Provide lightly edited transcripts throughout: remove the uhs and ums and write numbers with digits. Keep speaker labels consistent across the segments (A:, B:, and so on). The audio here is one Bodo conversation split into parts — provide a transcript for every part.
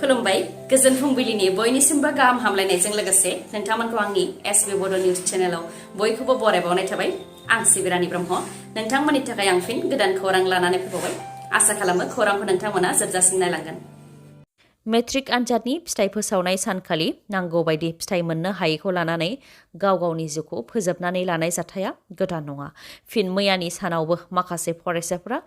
A: खुलुमबाय गोजोन फुंबिलिनि बयनिसिमबो गाहाम हामलायनायजों लोगोसे नोंथांमोनखौ आंनि SBBodo News चेनेलाव बयखौबो बरायबावनाय थाबाय आं सिबिरानि ब्रह्म नोंथांमोननि थाखाय आं फिन गोदान खौरां लानानै फैबावबाय आसा खालामो खौरांखौ नोंथांमोना जोबजासिम नायलांगोन मेट्रिक आनजादनि फिथाइ फोसावनाय सानखालि नांगौ बायदि फिथाइ मोननो हायैखौ लानानै गाव गावनि जिउखौ फोजोबनानै लानाय जाथाया गोदान नङा फिन मैयानि सानावबो माखासे फरायसाफोरा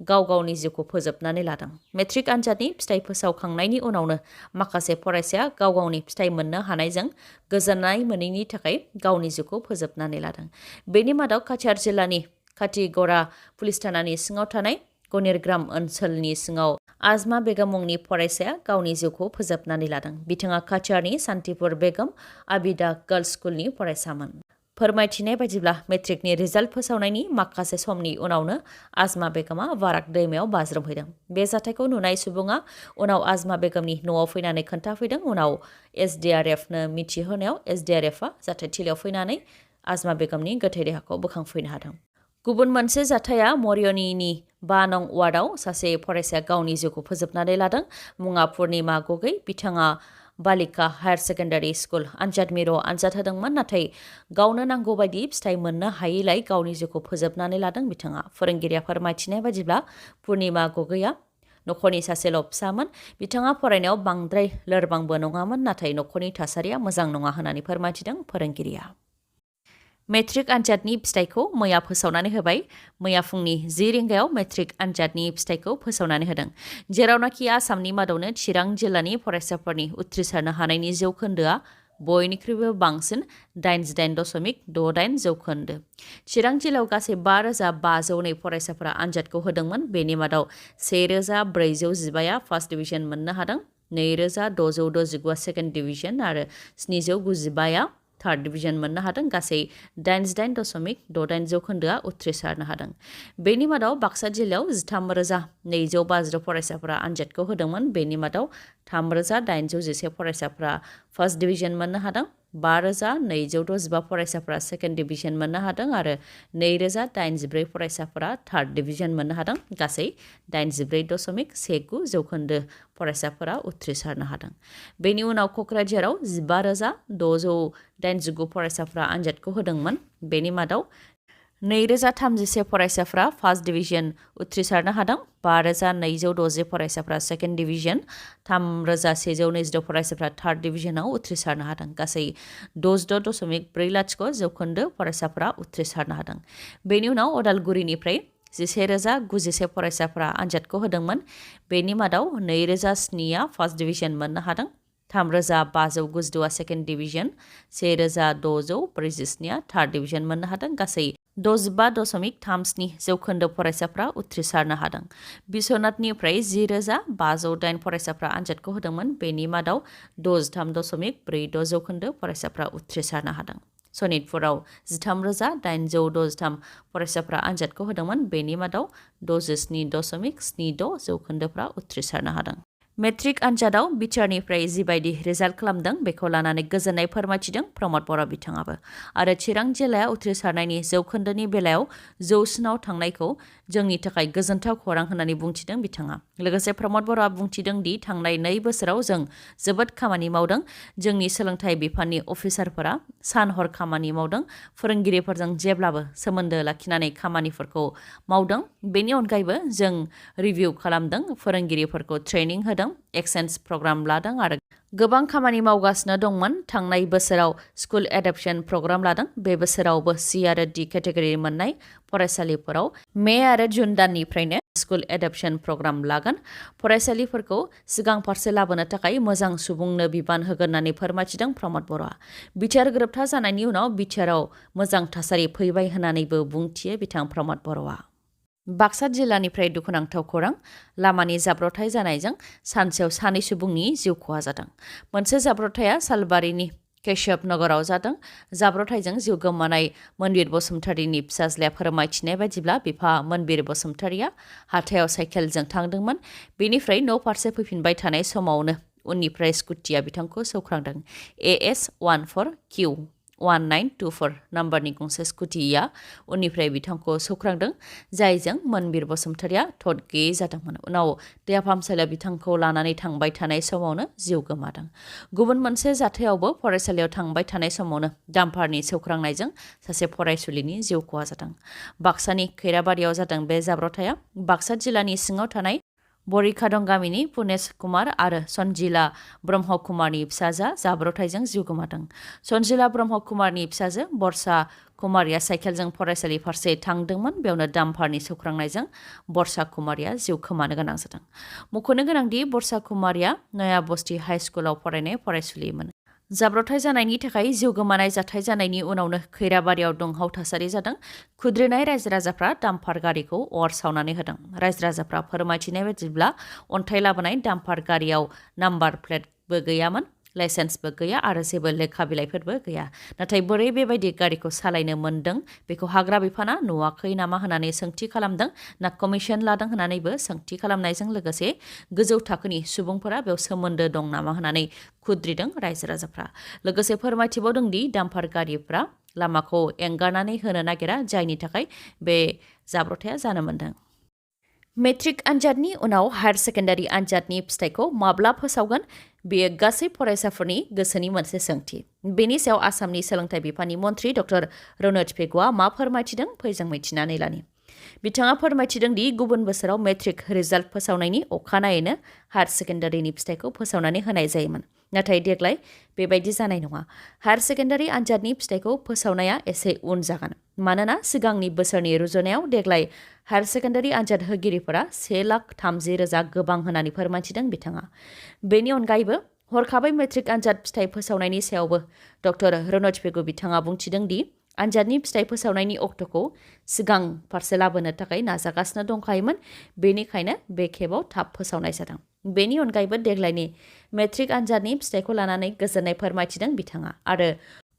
A: गाव गावनि जिउखौ फोजोबनानै लादों मेट्रिक आनजादनि फिथाइ फोसावखांनायनि उनावनो माखासे फरायसाया गाव गावनि फिथाइ मोननो हानायजों गोजोननाय मोनैनि थाखाय गावनि जिउखौ फोजोबनानै लादों बेनि मादाव काछार जिल्लानि खाथिगड़ा पुलिस थानानि सिङाव थानाय गनेरग्राम ओनसोलनि सिङाव आजमा बेगम मुंनि फरायसाया गावनि जिउखौ फोजोबनानै लादों बिथाङा काछारनि सान्तिपुर बेगम आबिदा गार्ल्स स्कुलनि फरायसामोन फोरमायथिनाय बायदिब्ला मेट्रिकनि रिजाल्ट फोसावनायनि माखासे समनि उनावनो आजमा बेगमा वाराक दैमायाव बाज्रुमहैदों बे जाथायखौ नुनाय सुबुङा उनाव आजमा बेगमनि न'आव फैनानै खोन्थाफैदों उनाव SDRFनो मिथिहोनायाव SDRFआ जाथायथिलियाव फैनानै आजमा बेगमनि गोथै देहाखौ बोखांफैनो हादों गुबुन मोनसे जाथाया मरियनीनि 5 नं वार्डआव सासे फरायसाया गावनि जिउखौ फोजोबनानै लादों मुङा पुर्णिमा गगै बिथाङा बालिका हायार सेकेन्डारि स्कुल आनजाद मिरु आनजाद होदोंमोन नाथाय गावनो नांगौ बायदि फिथाइ मोननो हायैलाय गावनि जिउखौ फोजोबनानै लादों बिथाङा फोरोंगिरिया फोरमायथिनाय बायदिब्ला पुर्णिमा गगैया नखरनि सासेल' फिसामोन बिथाङा फरायनायाव बांद्राय लोरबांबो नङामोन नाथाय नखरनि थासारिया मोजां नङा होननानै फोरमायथिदों फोरोंगिरिया मेट्रिक आनजादनि फिथाइखौ मैया फोसावनानै होबाय मैया फुंनि 10 रिंगायाव मेट्रिक आनजादनि फिथाइखौ फोसावनानै होदों जेरावनाखि आसामनि मादावनो चिरां जिल्लानि फरायसाफोरनि उथ्रिसारनो हानायनि जौखोन्दोआ बयनिख्रुइबो बांसिन 88.68 जौखोन्दो चिरां जिल्लायाव गासै 5,502 फरायसाफोरा आनजादखौ होदोंमोन बेनि मादाव 1,415आ फार्स्ट डिभिजन मोननो हादों 2,669आ सेकेन्ड डिभिजन आरो 795आ थार्ड डिभिजन मोननो हादों गासै 88.68 जौखोन्दोआ उथ्रिसारनो हादों बेनि मादाव बाक्सा जिल्लायाव 13,250 फरायसाफोरा आनजादखौ होदोंमोन बेनि मादाव 3,811 फरायसाफोरा फार्स्ट डिभिजन मोननो हादों 5,265 फरायसाफोरा सेकेन्ड डिभिजन मोननो हादों आरो 2,084 फरायसाफोरा थार्ड डिभिजन मोननो हादों गासै 84.19 जौखोन्दो फरायसाफोरा उथ्रिसारनो हादों बेनि उनाव क'क्राझाराव 15,689 फरायसाफोरा आनजादखौ होदोंमोन बेनि मादाव 2,031 फरायसाफोरा फार्स्ट डिभिजन उथ्रिसारनो हादों 5,260 फरायसाफोरा सेकेन्ड डिभिजन 3,120 फरायसाफोरा थार्ड डिभिजनाव उथ्रिसारनो हादों गासै 66.40 जौखोन्दो फरायसाफोरा उथ्रिसारनो हादों बेनि उनाव अदालगुरिनिफ्राय 11,091 फरायसाफोरा आनजादखौ होदोंमोन बेनि मादाव 2,007आ फार्स्ट डिभिजन मोननो हादों 3,592आ सेकेन्ड डिभिजन 1,642आ थार्ड डिभिजन मोननो हादों गासै 65.37 जौखोन्दो फरायसाफ्रा उथ्रिसारनो हादों बिश्वनाथनिफ्राय 10,508 फरायसाफ्रा आनजादखौ होदोंमोन बेनि मादाव 63.46 जौखोन्दो फरायसाफ्रा उथ्रिसारनो हादों सनितपुराव 13,863 फरायसाफ्रा आनजादखौ होदोंमोन बेनि मादाव 67.76 जौखोन्दोफ्रा उथ्रिसारनो हादों मेट्रिक आनजादाव बिटिआरनिफ्राय जिबायदि रिजाल्ट खालामदों बेखौ लानानै गोजोननाय फोरमायथिदों प्रमद बर' बिथाङाबो आरो चिरां जिल्लाया उथ्रिसारनायनि जौखोन्दोनि बेलायाव जौसिनाव थांनायखौ जोंनि थाखाय गोजोनथाव खौरां होननानै बुंथिदों बिथाङा लोगोसे प्रमद बर'आ बुंथिदों दि थांनाय 2 बोसोराव जों जोबोद खामानि मावदों जोंनि सोलोंथाइ बिफाननि अफिसारफोरा सान हर खामानि मावदों फोरोंगिरिफोरजों जेब्लाबो सोमोन्दो लाखिनानै खामानिफोरखौ मावदों बेनि अनगायैबो जों रिभिउ खालामदों फोरोंगिरिफोरखौ ट्रेनिं होदों एक्सेन्ज प्रग्राम लादों आरो गोबां खामानि मावगासिनो दंमोन थांनाय बोसोराव स्कुल एडप्शन प्रग्राम लादों बे बोसोरावबो C आरो D केटेगरि मोननाय फरायसालिफोराव मे आरो जुन दाननिफ्रायनो स्कुल एडप्शन प्रग्राम लागोन फरायसालिफोरखौ सिगां फारसे लाबोनो थाखाय मोजां सुबुंनो बिबान होगोन होननानै फोरमायथिदों प्रमद बर'आ बिटिआर गोरोबथा जानायनि उनाव बिटिआरआव मोजां थासारि फैबाय होननानैबो बुंथियो बिथां प्रमद बर'आ बाक्सा जिल्लानिफ्राय दुखुनांथाव खौरां लामानि जाब्रथाय जानायजों सानसेयाव 2 सुबुंनि जिउ खहा जादों मोनसे जाब्रथाया सालबारिनि केशव नगराव जादों जाब्रथायजों जिउ गोमानाय मनबिर बसुमतारीनि फिसाज्लाया फोरमायथिनाय बायदिब्ला बिफा मनबिर बसुमतारीया हाथायाव साइकेलजों थांदोंमोन बेनिफ्राय न' फारसे फैफिनबाय थानाय समावनो उननिफ्राय स्कुटिया बिथांखौ सौख्रांदों AS14Q 1924 नम्बरनि गंसे स्कुटिया उननिफ्राय बिथांखौ सौख्रांदों जायजों मोनबीर बसुमतारिया थद गैयै जादोंमोन। उनाव देहा फाहामसालियाव बिथांखौ लानानै थांबाय थानाय समावनो जिउ गोमादों। गुबुन मोनसे जाथायावबो फरायसालियाव थांबाय थानाय समावनो डाम्पारनि सौख्रांनायजों सासे फरायसुलिनि जिउ खहा जादों। बाक्सानि खैराबारियाव जादों बे जाब्रथाया। बाक्सा जिल्लानि सिङाव थानाय बरिखादं गामिनि पुनेश कुमार आरो सन्जिला ब्रह्म कुमारनि फिसाजोआ जाब्रथायजों जिउ गोमादों। सन्जिला ब्रह्म कुमारनि फिसाजो बर्षा कुमारिया साइकेलजों फरायसालि फारसे थांदोंमोन। बेयावनो डाम्पारनि सौख्रांनायजों बर्षा कुमारिया जिउ खोमानो गोनां जादों। मख'नो गोनांदि बर्षा कुमारिया नया बस्ति हाइ स्कुलाव फरायनाय फरायसुलिमोन। जाब्रथाय जानायनि थाखाय जिउ गोमानाय जाथाय जानायनि उनावनो खैराबारियाव दुंहाव थासारि जादों। खुद्रिनाय रायजो राजाफ्रा डाम्पार गारिखौ अर सावनानै होदों। रायजो राजाफ्रा फोरमायथिनाय बायदिब्ला अन्थाइ लाबोनाय डाम्पार गारियाव नाम्बार प्लेटबो गैयामोन, लाइसेन्सबो गैया आरो जेबो लेखा बिलाइफोरबो गैया। नाथाय बोरै बेबायदि गारिखौ सालायनो मोन्दों बेखौ हाग्रा बिफाना नुवाखै नामा होननानै सोंथि खालामदों। ना कमिसन लादों होननानैबो सोंथि खालामनायजों लोगोसे गोजौ थाखोनि सुबुंफोरा बेयाव सोमोन्दो दं नामा होननानै खुद्रिदों रायजो राजाफ्रा। लोगोसे फोरमायथिबावदों दि डाम्पार गारिफ्रा लामाखौ एंगारनानै होनो नागिरा, जायनि थाखाय बे जाब्रथाया जानो मोन्दों। मेट्रिक आनजादनि उनाव हायर सेकेन्डारि आनजादनि फिथाइखौ माब्ला फोसावगोन? बेयो गासै फरायसाफोरनि गोसोनि मोनसे सोंथि। बेनि सायाव आसामनि सोलोंथाइ बिफाननि मन्थ्रि डक्टर रनज पेगुआ मा फोरमायथिदों फैजों मिथिनानै लानि। बिथाङा फोरमायथिदों दि गुबुन बोसोराव मेट्रिक रिजाल्ट फोसावनायनि अखानायैनो हायर सेकेन्डारिनि फिथाइखौ फोसावनानै होनाय जायोमोन। नाथाय देग्लाय बेबायदि जानाय नङा। हायर सेकेन्डारि आनजादनि फिथाइखौ फोसावनाया एसे उन जागोन। मानोना सिगांनि बोसोरनि रुजुनायाव देग्लाय हायर सेकेन्डारि आनजाद होगिरिफोरा 1,30,000 गोबां होननानै फोरमायथिदों बिथाङा। बेनि अनगायैबो हरखाबै मेट्रिक आनजाद फिथाइ फोसावनायनि सायावबो डक्टर रनज पेगु बिथाङा बुंथिदों दि आनजादनि फिथाइ फोसावनायनि अक्ट'खौ सिगां फारसे लाबोनो थाखाय नाजागासिनो दंखायोमोन। बेनिखायनो बे खेबाव थाब फोसावनाय जादों। बेनि अनगायैबो देग्लायनि मेट्रिक आनजादनि फिथाइखौ लानानै गोजोननाय फोरमायथिदों बिथाङा आरो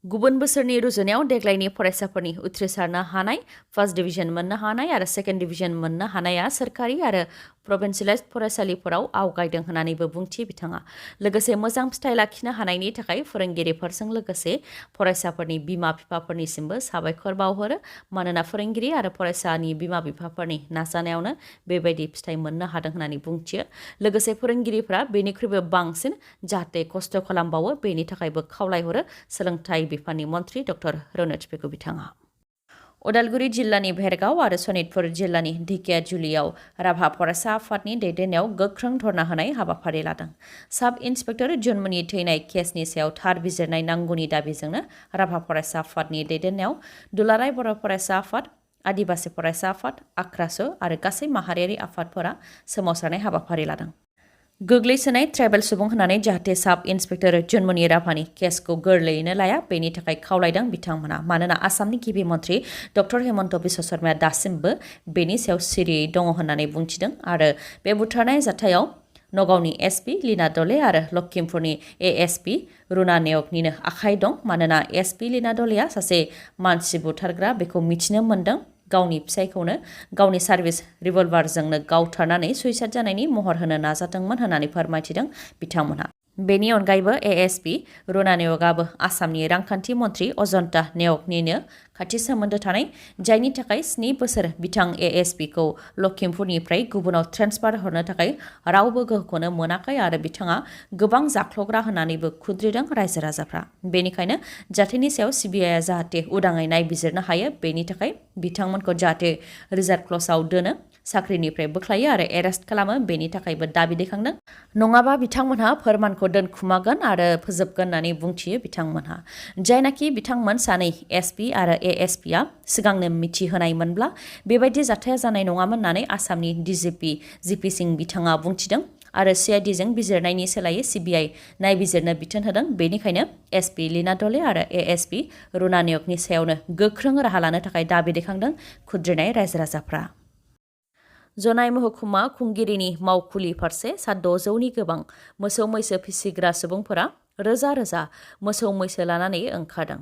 A: गुबुन बोसोरनि रुजुनायाव देग्लायनि फरायसाफोरनि उथ्रिसारनो हानाय, फार्स्ट डिभिजन मोननो हानाय आरो सेकेन्ड डिभिजन मोननो हानाया सोरखारि आरो प्रभिन्सियेलाइज फरायसालिफोराव आवगायदों होननानैबो बुंथि बिथाङा। लोगोसे मोजां फिथाइ लाखिनो हानायनि थाखाय फोरोंगिरिफोरजों लोगोसे फरायसाफोरनि बिमा बिफाफोरनिसिमबो साबायखर बावहरो। मानोना फोरोंगिरि आरो फरायसानि बिमा बिफाफोरनि नाजानायावनो बेबायदि फिथाइ मोननो हादों होननानै बुंथियो। लोगोसे फोरोंगिरिफ्रा बेनिख्रुइबो बांसिन जाहाथे खस्थ' खालामबावो बेनि थाखायबो खावलायहरो सोलोंथाइ बिफाननि मन्थ्रि डक्टर रनज पेगु बिथाङा। उदालगुरि जिल्लानि भेरगाव आरो सनितपुर जिल्लानि ढेकियाजुलियाव राभा फरायसा आफादनि दैदेननायाव गोख्रों धर्ना होनाय हाबाफारि लादों। साब इन्सपेक्टर जुनमुनि थैनाय केसनि सायाव थार बिजिरनाय नांगौनि दाबिजोंनो राभा फरायसा आफादनि दैदेननायाव दुलाराय बर' फरायसा आफाद, आदिबासि फरायसा आफाद, आक्रासु आरो गासै माहारियारि आफादफोरा सोमावसारनाय हाबाफारि लादों। गोग्लैसोनाय ट्राइबेल सुबुं होननानै जाहाथे साब इन्सपेक्टर जुनमुनि राभानि केसखौ गोरलैयैनो लाया बेनि थाखाय खावलायदों बिथांमोना। मानोना आसामनि गिबि मन्थ्रि डक्टर हेमन्त बिश्व शर्माया दासिमबो बेनि सायाव सिरियै दङ होननानै बुंथिदों आरो बे बुथारनाय जाथायाव नगावनि एसपि लीना दले आरो लखिमपुरनि एएसपि रुना नेयकनिनो आखाइ दं। मानोना एसपि लीना दलेया सासे मानसि बुथारग्रा बेखौ मिथिनो मोन्दों। गावनि फिसायखौनो गावनि सार्भिस रिभल्भारजोंनो गावथारनानै सुइसाइड जानायनि महर होनो नाजादोंमोन होननानै फोरमायथिदों बिथांमोनहा। बेनि अनगायैबो एएसपि रुना नेयकआबो आसामनि रांखान्थि मन्थ्रि अजन्ता नेयकनिनो खाथि सोमोन्दो थानाय, जायनि थाखाय 7 बोसोर बिथां एएसपिखौ लखिमपुरनिफ्राय गुबुनाव ट्रेन्सफार हरनो थाखाय रावबो गोहोखौनो मोनाखै आरो बिथाङा गोबां जाख्लग्रा होननानैबो खुद्रिदों रायजो राजाफ्रा। बेनिखायनो जाथायनि सायाव सिबिआइआ जाहाथे उदाङै नायबिजिरनो हायो बेनि थाखाय बिथांमोनखौ जाहाथे रिजार्भ क्लजआव दोनो, साख्रिनिफ्राय बोख्लायो आरो एरेस्ट खालामो बेनि थाखायबो दाबि दैखांदों। नङाबा बिथांमोनहा फोरमानखौ दोनखुमागोन आरो फोजोबगोन होननानै बुंथियो बिथांमोनहा। जायनाखि बिथांमोन सानै एसपि आरो एएसपिआ सिगांनो मिथिहोनायमोनब्ला बेबायदि जाथाया जानाय नङामोन होननानै आसामनि डिजिपि जिपि सिं बिथाङा बुंथिदों आरो सिआइडिजों बिजिरनायनि सोलायै सिबिआइ नायबिजिरनो बिथोन होदों। बेनिखायनो एसपि लीना दले आरो एएसपि रुना नेयकनि सायावनो गोख्रों राहा लानो थाखाय दाबि दैखांदों खुद्रिनाय रायजो राजाफ्रा। जनाय महकुमा खुंगिरिनि मावखुलि फारसे 600नि गोबां मोसौ मैसो फिसिग्रा सुबुंफोरा
B: रोजा रोजा मोसौ मैसो लानानै ओंखारदों।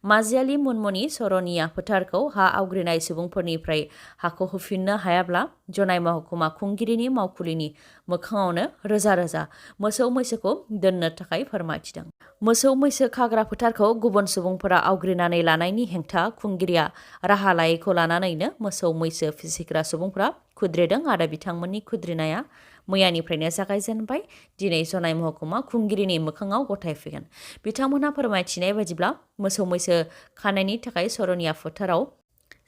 B: माजियालि मुनमुनि सरनिया फोथारखौ हा आवग्रिनाय सुबुंफोरनिफ्राय हाखौ होफिननो हायाब्ला जनाय महकुमा खुंगिरिनि मावखुलिनि मोखाङावनो रोजा रोजा मोसौ मैसोखौ दोननो थाखाय फोरमायथिदों। मोसौ मैसो खाग्रा फोथारखौ गुबुन सुबुंफोरा आवग्रिनानै लानायनि हेंथा खुंगिरिया राहा लायैखौ लानानैनो मोसौ मैसो फिसिग्रा सुबुंफोरा खुद्रिदों आरो बिथांमोननि खुद्रिनाया मैयानिफ्रायनो जागायजेनबाय। दिनै जनाय महकुमा खुंगिरिनि मोखाङाव गथायफैगोन। बिथांमोनहा फोरमायथिनाय बायदिब्ला मोसौ मैसो खानायनि थाखाय सरनिया फोथाराव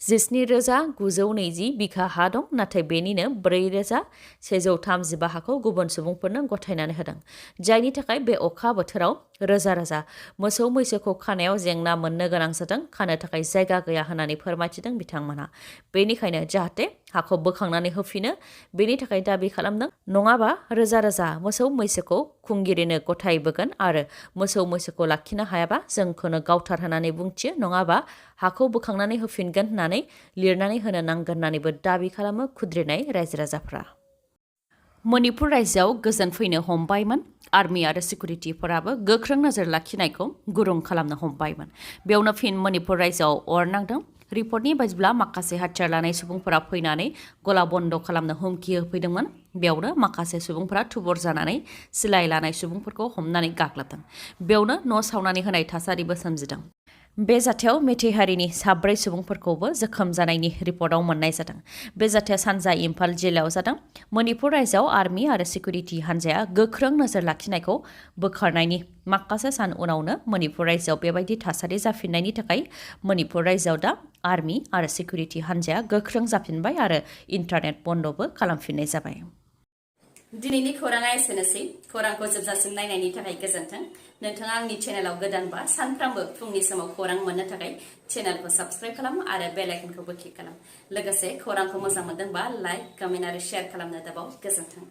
B: 17,920 बिघा हा दं, नाथाय बेनिनो 4,135 हाखौ गुबुन सुबुंफोरनो गथायनानै होदों, जायनि थाखाय बे अखा बोथोराव रोजा रोजा मोसौ मैसोखौ खानायाव जेंना मोननो गोनां जादों। खानो थाखाय जायगा गैया होननानै फोरमायथिदों बिथांमोनहा। बेनिखायनो जाहाथे हाखौ बोखांनानै होफिनो बेनि थाखाय दाबि खालामदों। नङाबा रोजा रोजा मोसौ मैसोखौ खुंगिरिनो गथायबोगोन आरो मोसौ मैसोखौ लाखिनो हायाबा जोंखौनो गावथार होननानै बुंथियो, नङाबा हाखौ बोखांनानै होफिनगोन होननानै लिरनानै होनो नांगोन होननानैबो दाबि खालामो खुद्रिनाय रायजो राजाफ्रा। मणिपुर रायजोआव गोजोन फैनो हमबायमोन। आर्मि आरो सिकिउरिटिफोराबो गोख्रों नोजोर लाखिनायखौ गुरुं खालामनो हमबायमोन। बेयावनो फिन मणिपुर रायजोआव अर नांदों। रिपर्टनि बायदिब्ला माखासे हाथियार लानाय सुबुंफोरा फैनानै गला बन्द खालामनो हुमखि होफैदोंमोन। बेयावनो माखासे सुबुंफोरा थुबुर जानानै सिलाइ लानाय सुबुंफोरखौ हमनानै गाग्लोबदों। बेयावनो न' सावनानै होनाय थासारिबो सोमजिदों। बे जाथायाव मेथै हारिनि 4 सुबुंफोरखौबो जोखोम जानायनि रिपर्टआव मोननाय जादों। बे जाथाया सानजा इम्फाल जिल्लायाव जादों। मणिपुर रायजोआव आर्मि आरो सिकिउरिटि हान्जाया गोख्रों नोजोर लाखिनायखौ बोखारनायनि माखासे सान उनावनो मणिपुर रायजोआव बेबायदि थासारि जाफिननायनि थाखाय मणिपुर रायजोआव दा आर्मि आरो सिकिउरिटि हान्जाया गोख्रों जाफिनबाय आरो इन्टारनेट बन्दबो खालामफिननाय जाबाय।
A: दिनैनि खौराङा एसेनोसै। खौरांखौ जोबजासिम नायनायनि थाखाय गोजोन्थों। नोंथाङा आंनि चेनेलाव गोदानबा सानफ्रामबो फुंनि समाव खौरां मोननो थाखाय चेनेलखौ साबस्क्राइब खालाम आरो बेल आइकनखौबो क्लिक खालाम। लोगोसे खौरांखौ मोजां मोनदोंबा लाइक, कमेन्ट आरो शेयार खालामनो दाबाव। गोजोन्थों।